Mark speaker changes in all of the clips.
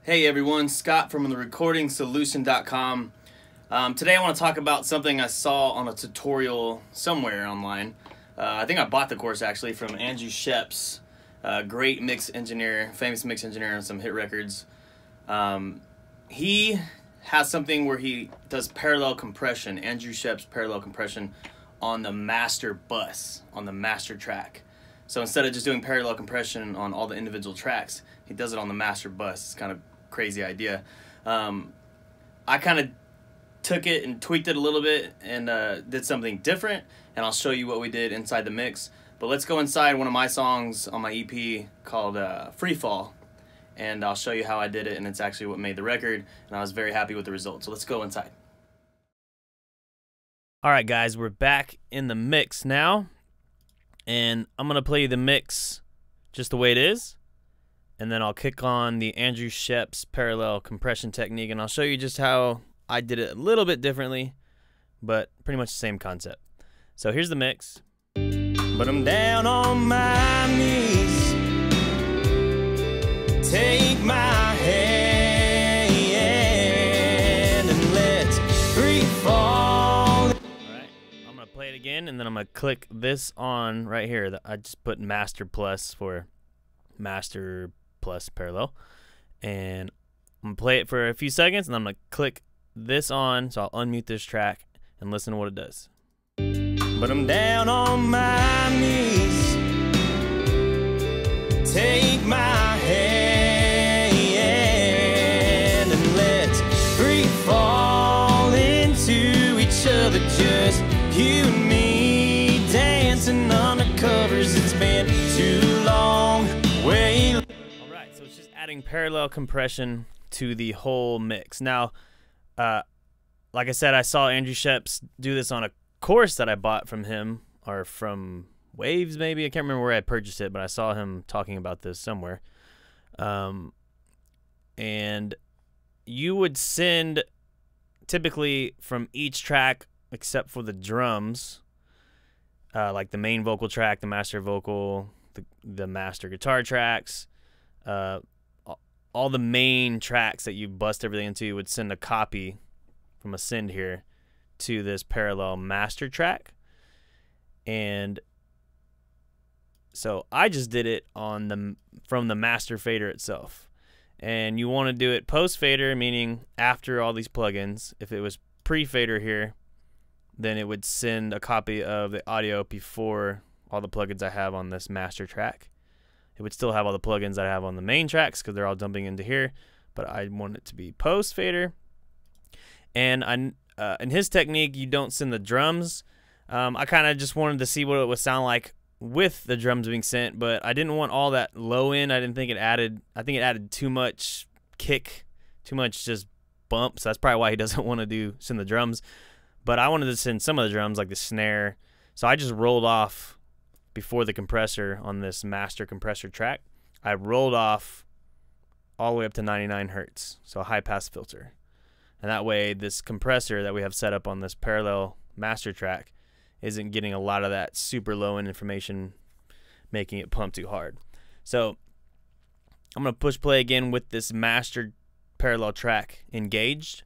Speaker 1: Hey everyone, Scott from therecordingsolution.com. Today I want to talk about something I saw on a tutorial somewhere online. I think I bought the course actually from Scheps, great mix engineer, famous mix engineer on some hit records. He has something where he does parallel compression, Scheps parallel compression on the master bus, on the master track. So instead of just doing parallel compression on all the individual tracks, he does it on the master bus. It's kind of crazy idea. I kind of took it and tweaked it a little bit and did something different, and I'll show you what we did inside the mix. But let's go inside one of my songs on my EP called Free Fall, and I'll show you how I did it, and it's actually what made the record, and I was very happy with the result. So let's go inside. Alright guys, we're back in the mix now, and I'm going to play you the mix just the way it is. And then I'll kick on the Scheps parallel compression technique, and I'll show you just how I did it a little bit differently, but pretty much the same concept. So here's the mix. But I'm down on my knees. Take my hand and let's free fall. All right, I'm gonna play it again, and then I'm gonna click this on right here. I just put master plus for master plus parallel, and I'm gonna play it for a few seconds, and I'm gonna click this on, so I'll unmute this track and listen to what it does. But I'm down on my knees. Take my hand and let's free fall into each other, just you and me dancing under covers. It's been too long. Alright, so it's just adding parallel compression to the whole mix. Now, like I said, I saw Scheps do this on a course that I bought from him, or from Waves maybe. I can't remember where I purchased it, but I saw him talking about this somewhere. And you would send, typically from each track, except for the drums, like the main vocal track, the master vocal, the master guitar tracks, all the main tracks that you bust everything into, you would send a copy from a send here to this parallel master track. And so I just did it on from the master fader itself. And you want to do it post fader, meaning after all these plugins. If it was pre fader here, then it would send a copy of the audio before all the plugins I have on this master track. It would still have all the plugins I have on the main tracks because they're all dumping into here, but I want it to be post fader. And in his technique, you don't send the drums. I kind of just wanted to see what it would sound like with the drums being sent, but I didn't want all that low end. I didn't think it added. I think it added too much kick, too much just bump. So that's probably why he doesn't want to send the drums. But I wanted to send some of the drums, like the snare. So I just rolled off before the compressor on this master compressor track. I rolled off all the way up to 99 hertz, so a high pass filter. And that way this compressor that we have set up on this parallel master track isn't getting a lot of that super low end information, making it pump too hard. So I'm going to push play again with this master parallel track engaged,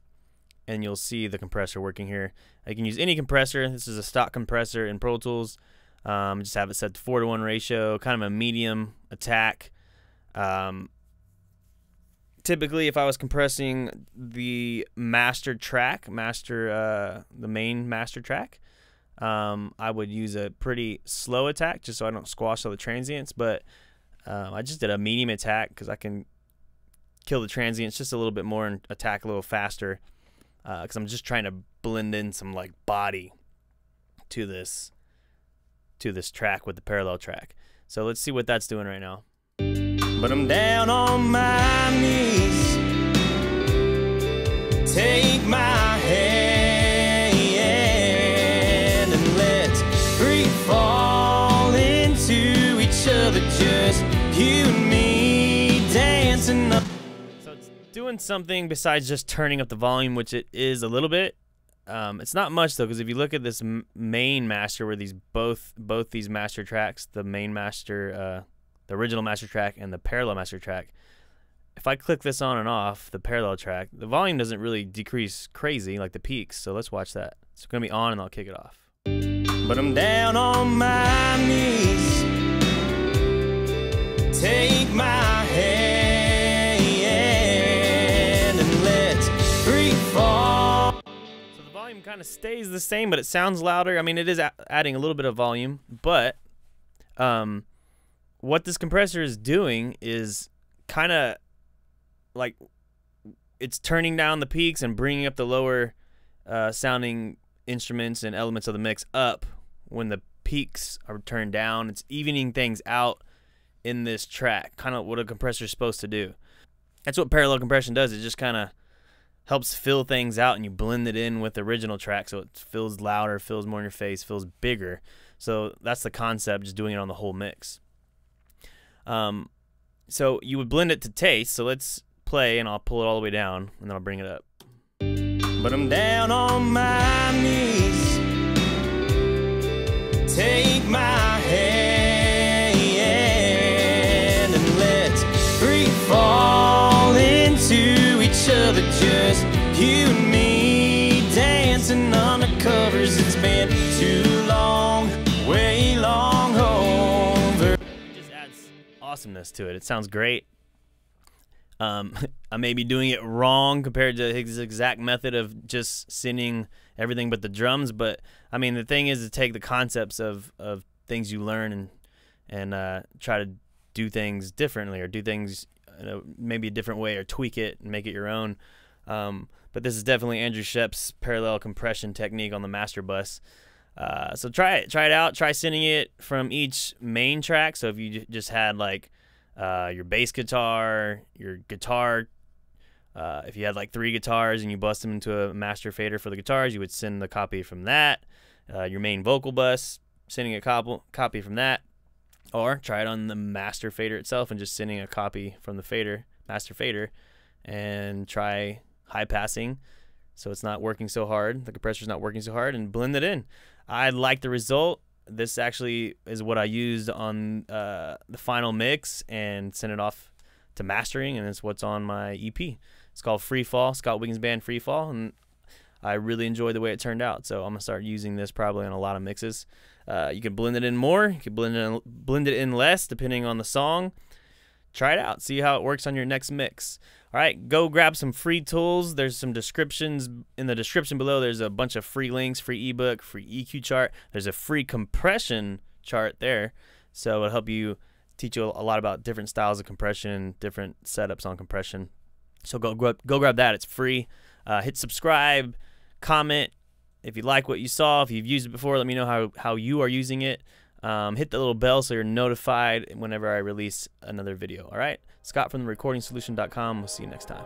Speaker 1: and you'll see the compressor working here. I can use any compressor. This is a stock compressor in Pro Tools. Just have it set to 4:1 ratio, kind of a medium attack. Typically, if I was compressing the master track, the main master track, I would use a pretty slow attack just so I don't squash all the transients. But I just did a medium attack because I can kill the transients just a little bit more and attack a little faster, because I'm just trying to blend in some like body to this track with the parallel track. So let's see what that's doing right now. But I'm down on my knees. Take my hand and let's free fall into each other, just you and me dancing up. So it's doing something besides just turning up the volume, which it is a little bit. It's not much though, because if you look at this main master, where these both these master tracks, the main master, the original master track and the parallel master track, if I click this on and off, the parallel track, the volume doesn't really decrease crazy like the peaks. So let's watch that. It's going to be on and I'll kick it off. But I'm down on my knees. Take my hand and let's free fall. So the volume kind of stays the same, but it sounds louder. I mean, it is adding a little bit of volume, but what this compressor is doing is kind of like it's turning down the peaks and bringing up the lower sounding instruments and elements of the mix up when the peaks are turned down. It's evening things out in this track, kind of what a compressor is supposed to do. That's what parallel compression does. It just kind of helps fill things out, and you blend it in with the original track so it feels louder, feels more in your face, feels bigger. So that's the concept, just doing it on the whole mix. So you would blend it to taste. So let's play, and I'll pull it all the way down, and then I'll bring it up. But I'm down on my knees. Take my hand and let's free fall into each other, just you and me dancing under covers. It's been too long, way long over. It just adds awesomeness to it. It sounds great. I may be doing it wrong compared to his exact method of just sending everything but the drums, but I mean the thing is to take the concepts of things you learn and try to do things differently, or do things maybe a different way, or tweak it and make it your own. But this is definitely Andrew Scheps' parallel compression technique on the master bus. So try it out. Try sending it from each main track. So if you just had like your bass guitar, your guitar, if you had like 3 guitars and you bust them into a master fader for the guitars, you would send the copy from that. Your main vocal bus, sending a copy from that. Or try it on the master fader itself and just sending a copy from the fader, master fader, and try high passing so it's not working so hard, the compressor's not working so hard, and blend it in. I like the result. This actually is what I used on the final mix and sent it off to mastering, and it's what's on my EP. It's called Free Fall, Scott Wiggins Band Free Fall, and I really enjoyed the way it turned out. So I'm gonna start using this probably on a lot of mixes. You can blend it in more, you can blend it in less depending on the song. Try it out, see how it works on your next mix. All right, go grab some free tools. There's some descriptions in the description below. There's a bunch of free links, free ebook, free EQ chart. There's a free compression chart there, so it'll help you, teach you a lot about different styles of compression, different setups on compression. So go grab that. It's free. Hit subscribe, comment if you like what you saw. If you've used it before, let me know how you are using it. Hit the little bell so you're notified whenever I release another video. All right, Scott from therecordingsolution.com. We'll see you next time.